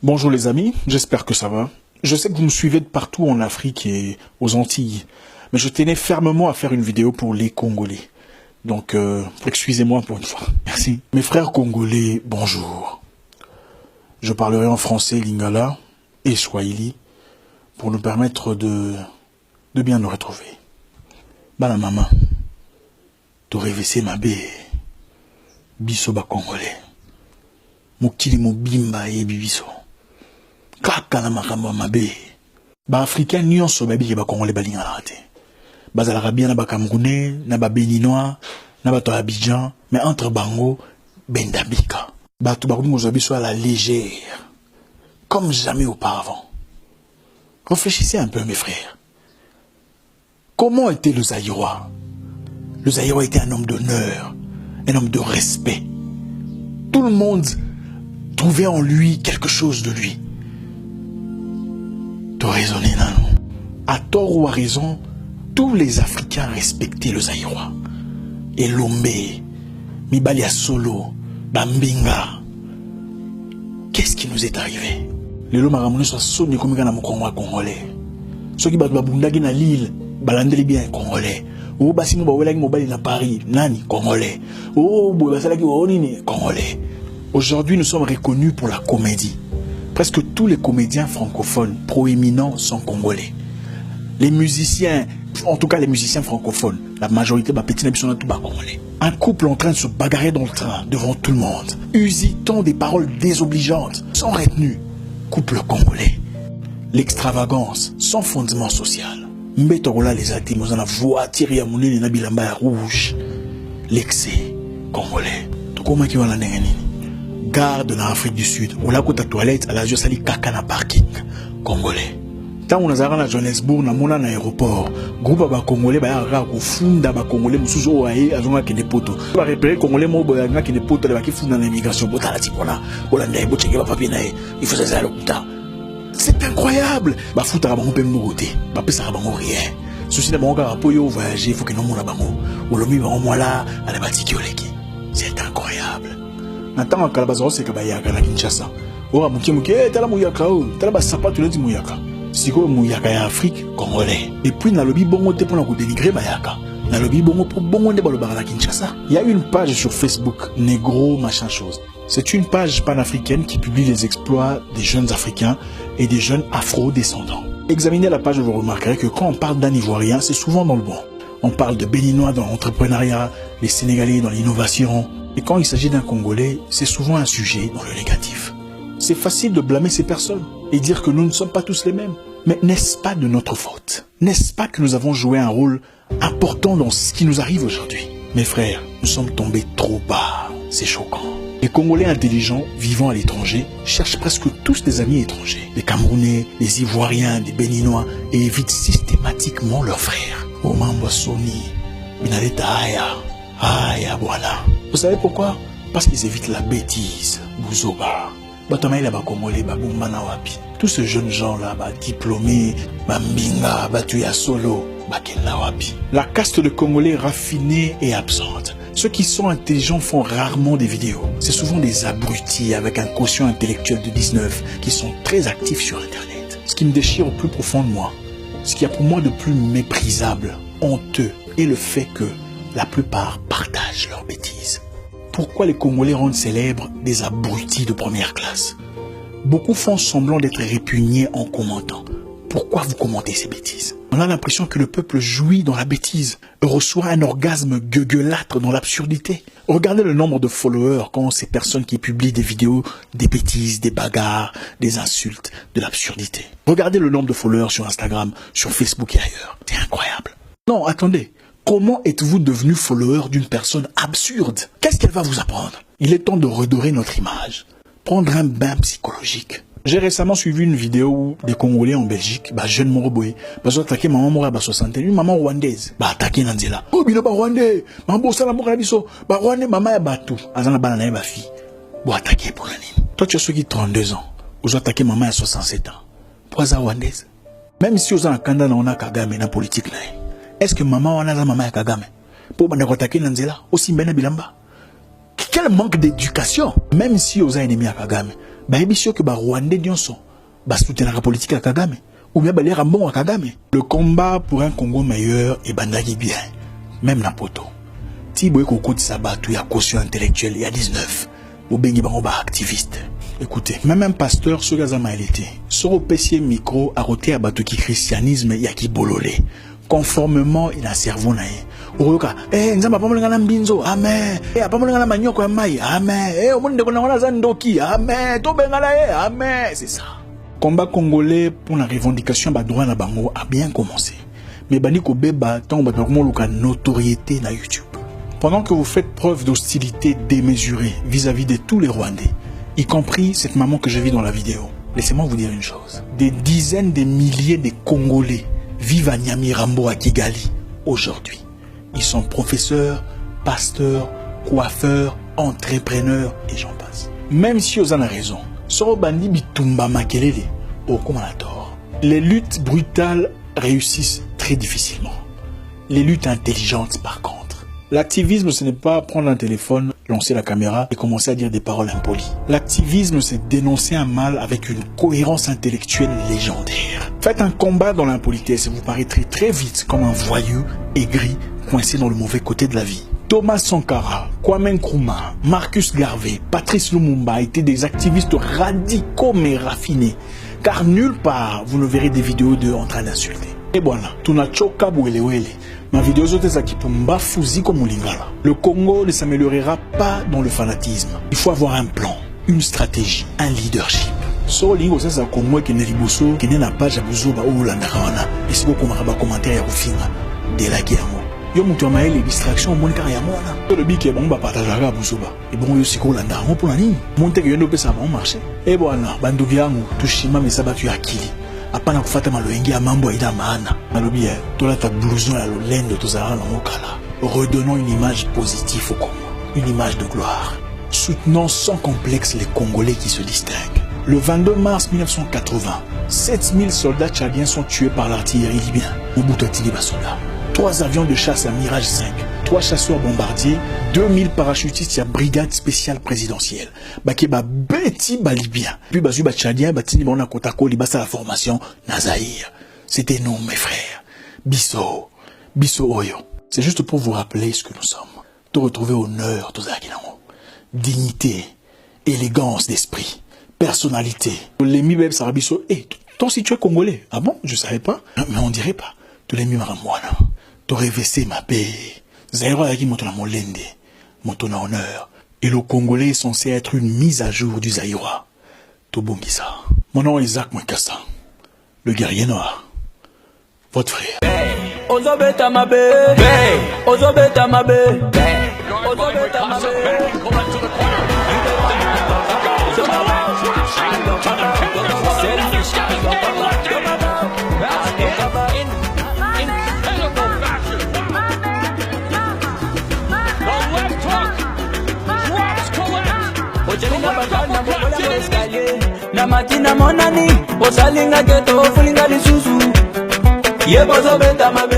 Bonjour les amis, j'espère que ça va. Je sais que vous me suivez de partout en Afrique et aux Antilles, mais je tenais fermement à faire une vidéo pour les Congolais. Donc, excusez-moi pour une fois. Merci. Mes frères congolais, bonjour. Je parlerai en français, lingala et swahili pour nous permettre de bien nous retrouver. Bana maman, tu rêvessé ma bé, biso ba congolais. Mokili mobimba et bibiso. Kaka na makambo mabe. Ba africain nyonso babi ba congolais balingala te. Bazalaka bien na ba camerounais, na ba béninois, na ba to Abidjan, mais entre bango bendabika. Ba to ba ko biso à la légère. Comme jamais auparavant. Réfléchissez un peu mes frères. Comment était le Zaïrois? Le Zaïrois était un homme d'honneur, un homme de respect. Tout le monde trouvait en lui quelque chose de lui. Tu as raisonné, non? À tort ou à raison, tous les Africains respectaient le Zaïrois. Et Lomé, Mibalia Solo, Bambinga. Qu'est-ce qui nous est arrivé? Les lots maramounés sont sonnés comme un Congolais. Ceux qui battent Babundagi na Lille, balandeli bien Congolais. Oh, Bassimo Bawelagi Mobali na Paris, Nani, Congolais. Oh, Bobasalaki Onini, Congolais. Aujourd'hui, nous sommes reconnus pour la comédie. Presque tous les comédiens francophones proéminents sont congolais. Les musiciens, en tout cas les musiciens francophones, la majorité de petits sont tout bas congolais. Un couple en train de se bagarrer dans le train devant tout le monde, usitant des paroles désobligeantes, sans retenue. Couple congolais. L'extravagance, sans fondement social. Mbetorola les atimos dans la voiture ya mounini na bilamba ya rouge. L'excès congolais. Comment qui va la nengeni? Gare de l'Afrique du Sud, où la côte à toilette, à la Josali Kakana parking, congolais. Tant on a à Johannesburg, na mona na aéroport, groupe ba congolais ba yara ko funda ba congolais musuzo wae azonga kene poto. Ba repérer congolais mo boyanga kene poto ba ki funda na immigration bota la tipona. Ola ndai bo cheke ba papier na il faut ça le putain. C'est incroyable. Ba futa ba ngopé ngoté, ba pesa ba ngo rien. Ceci na bango po yo voyager, faut que non mona bango. Olomi ba mo là, ala batiki oleki. C'est incroyable. Natanga kalabazaro c'est que ba yaka na Kinshasa. Ora muki tala muyaka o, tala ba sapato leti muyaka. Siko muyaka ya Afrique congolais. Et puis na lobi bongo te pona ko dénigrer bayaka. Na lobi bongo pour bongo nde balobaka na Kinshasa. Il y a une page sur Facebook, Négro machin chose. C'est une page panafricaine qui publie les exploits des jeunes Africains et des jeunes afro-descendants. Examinez la page, vous remarquerez que quand on parle d'un Ivoirien, c'est souvent dans le bon. On parle de Béninois dans l'entrepreneuriat, les Sénégalais dans l'innovation. Et quand il s'agit d'un Congolais, c'est souvent un sujet dans le négatif. C'est facile de blâmer ces personnes et dire que nous ne sommes pas tous les mêmes. Mais n'est-ce pas de notre faute? N'est-ce pas que nous avons joué un rôle important dans ce qui nous arrive aujourd'hui? Mes frères, nous sommes tombés trop bas. C'est choquant. Les Congolais intelligents vivant à l'étranger cherchent presque tous des amis étrangers. Les Camerounais, les Ivoiriens, les Béninois et évitent systématiquement leurs frères. Omambo Soni, Binaleta Aya, voilà. Vous savez pourquoi? Parce qu'ils évitent la bêtise. Bouzoba. Batamaï la Congolais, Babumbana Wapi. Tous ces jeunes gens-là, diplômés, Bambinga, Batuya Solo, Bakela Wapi. La caste de Congolais raffinée et absente. Ceux qui sont intelligents font rarement des vidéos. C'est souvent des abrutis avec un quotient intellectuel de 19 qui sont très actifs sur Internet. Ce qui me déchire au plus profond de moi, ce qu'il y a pour moi de plus méprisable, honteux, est le fait que la plupart partagent leurs bêtises. Pourquoi les Congolais rendent célèbres des abrutis de première classe? Beaucoup font semblant d'être répugnés en commentant. Pourquoi vous commentez ces bêtises? On a l'impression que le peuple jouit dans la bêtise, reçoit un orgasme gueulâtre dans l'absurdité. Regardez le nombre de followers quand ces personnes qui publient des vidéos, des bêtises, des bagarres, des insultes, de l'absurdité. Regardez le nombre de followers sur Instagram, sur Facebook et ailleurs. C'est incroyable. Non, attendez. Comment êtes-vous devenu follower d'une personne absurde? Qu'est-ce qu'elle va vous apprendre? Il est temps de redorer notre image. Prendre un bain psychologique. J'ai récemment suivi une vidéo où des Congolais en Belgique, jeunes Moroboy, ont attaqué maman mora 60, une maman rwandaise, attaqué Nanzela. Oh, bino rwandais, maman sala mora biso, rwandais maman ya batu, azana bana na ba fille. Attaqué pour la nini. Toi tu as ceux qui 32 ans, vous attaqué maman à 67 ans. Pour ça rwandaise. Même si vous avez un candidat on a Kagame na politique là. Est-ce que maman on a la maman ya Kagame? Pour bana attaquer Nanzela aussi mbena bilamba. Quel manque d'éducation. Même si vous avez ennemi à Kagame. Baebisio que ba Rwandais nyonso ba soutenir la politique à Kagame ou bien ba lera bon à Kagame. Le combat pour un Congo meilleur est bandagi bien, même na poto. Tiboye kokoti sabatu ya caution intellectuelle il y a 19. Ou bengi bango ba activiste. Écoutez, même un pasteur sur Gazama il était. Sur au PC micro à roter à batu qui christianisme ya ki bololé. Conformément il a cerveau naé. Oyoka, nzamba pamolenga na mbinzo, amen. Pamolenga na manyoko ya mai, amen. Omonde kona wana zandoki, amen. To bengala amen. C'est ça. Combat congolais pour la revendication ba droit na bango a bien commencé. Mais bani ko beba tant ba comment luka notoriété na YouTube. Pendant que vous faites preuve d'hostilité démesurée vis-à-vis de tous les Rwandais, y compris cette maman que j'ai vue dans la vidéo, laissez-moi vous dire une chose. Des dizaines de milliers de Congolais vivent à Nyamirambo, à Kigali, aujourd'hui. Ils sont professeurs, pasteurs, coiffeurs, entrepreneurs, et j'en passe. Même si vous en avez raison, Sorobandi Bitumba Makelele, au tort. Les luttes brutales réussissent très difficilement. Les luttes intelligentes, par contre. L'activisme, ce n'est pas prendre un téléphone, lancer la caméra et commencer à dire des paroles impolies. L'activisme, c'est dénoncer un mal avec une cohérence intellectuelle légendaire. Faites un combat dans l'impolitesse et vous paraîtrez très vite comme un voyou aigri, coincé dans le mauvais côté de la vie. Thomas Sankara, Kwame Nkrumah, Marcus Garvey, Patrice Lumumba étaient des activistes radicaux mais raffinés. Car nulle part, vous ne verrez des vidéos d'eux en train d'insulter. Et voilà, tunachoka bwelewele. Ma vidéo zote za kipumba fuzi comme lingala. Le Congo ne s'améliorera pas dans le fanatisme. Il faut avoir un plan, une stratégie, un leadership. So lingo sasa Congo qui ne liboso, qui n'a pas jabuzo ba olandana. Et si vous commentaire commentaire ya kufinga de la guerre. Yo mutu amaye les distractions monika ya mona. Le bike bon ba partager ba buzoba. Et bon yo siko landa ngo pour nani? Monte que yo no pesa bon marché. Et voilà, bandugi yangu tushima mesabatu ya akili. Apana kufata maloengi ya mambo ida maana. Nalobi tola ta blouson ya lolendo tozara na mokala. Redonnons une image positive au Congo, une image de gloire. Soutenons sans complexe les Congolais qui se distinguent. Le 22 mars 1980, 7000 soldats tchadiens sont tués par l'artillerie libyenne. Mobutu Atili Basoda. 3 avions de chasse à Mirage 5, 3 chasseurs bombardiers, 2000 parachutistes à brigade spéciale présidentielle. Bakeba beti ba libyen. Puis bazu ba tchadien batini bona kotako libasa la formation Nazaïr. C'était nous mes frères. Bisso Oyo. C'est juste pour vous rappeler ce que nous sommes. De retrouver honneur tozakinamo. Dignité, élégance d'esprit, personnalité. Les mi sarabiso toi si tu es congolais. Ah bon, je savais pas. Mais on dirait pas. Tous les mi maramwana. T'aurais vessé ma paix. Zaïra yaki moto na molende, moto na honneur. Et le Congolais est censé être une mise à jour du Zaïra. Tobongisa. Mon nom est Isaac Mwekassa, le guerrier noir. Votre frère. Ozobeta mabe. Ozobeta mabe. Ozobeta mabe. Na matina monani, osalinga geto, fulinga lisusu. Ye bozo beta mabe.